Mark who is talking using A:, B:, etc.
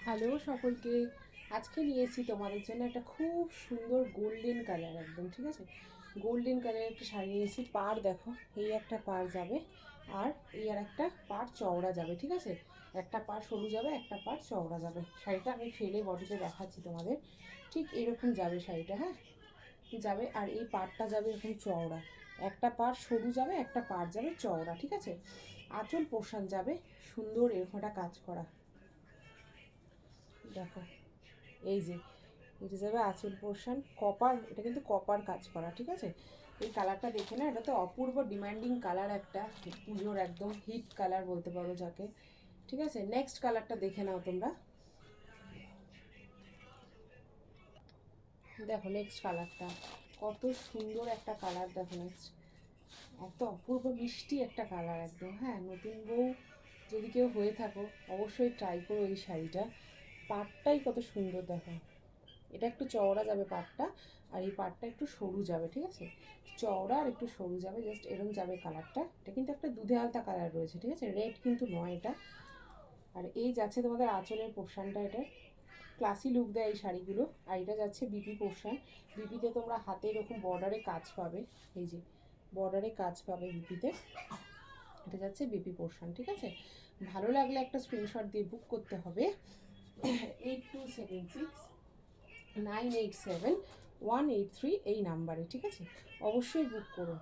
A: Hello সকলকে, আজকে নিয়ে এসেছি তোমাদের জন্য একটা খুব সুন্দর গোল্ডেন কালার, একদম ঠিক আছে। গোল্ডেন কালারের একটা শাড়ি নিয়ে এসেছি। পাড় দেখো, এই একটা পাড় যাবে আর এই আর একটা পাড় চওড়া যাবে, ঠিক আছে। একটা পাড় সরু যাবে, একটা পাড় চওড়া যাবে। শাড়িটা আমি ফেলে বডিতে দেখাচ্ছি তোমাদের। ঠিক এরকম যাবে শাড়িটা, হ্যাঁ যাবে। আর এই পাড়টা যাবে এরকম চওড়া, একটা পাড় সরু যাবে, একটা পাড় যাবে চওড়া, ঠিক আছে। আঁচল পোর্শন যাবে সুন্দর এরকম একটা কাজ করা, দেখো এই যে এটা যাবে আঁচল পোর্শন কপার, এটা কিন্তু কপার কাজ করা, ঠিক আছে। এই কালারটা দেখে না, এটা তো অপূর্ব ডিমান্ডিং কালার, একটা পুজোর একদম হিট কালার বলতে পারো যাকে, ঠিক আছে। নেক্সট কালারটা দেখে নাও তোমরা, দেখো নেক্সট কালারটা কত সুন্দর একটা কালার, দেখো নেক্সট এত অপূর্ব মিষ্টি একটা কালার একদম। হ্যাঁ, নতুন বউ যদি কেউ হয়ে থাকো অবশ্যই ট্রাই করো এই শাড়িটা। পাটটাই কত সুন্দর, দেখো এটা একটু চওড়া যাবে পাটটা, আর এই পাটটা একটু সরু যাবে, ঠিক আছে। চওড়া আর একটু সরু যাবে, জাস্ট এরম যাবে কালারটা। এটা কিন্তু একটা দুধে আলতা কালার রয়েছে, ঠিক আছে, রেড কিন্তু নয় এটা। আর এই যাচ্ছে তোমাদের আঁচলের পোর্শনটা, এটা ক্লাসি লুক দেয় এই শাড়িগুলো। আর এটা যাচ্ছে বিপি পোর্শন, বিপিতে তোমরা হাতে এরকম বর্ডারে কাজ পাবে, এই যে বর্ডারে কাজ পাবে বিপিতে। এটা যাচ্ছে বিপি পোর্শন, ঠিক আছে। ভালো লাগলে একটা স্ক্রিনশট দিয়ে বুক করতে হবে 8276 987 183 এই নাম্বারে, ঠিক আছে। অবশ্যই বুক করো।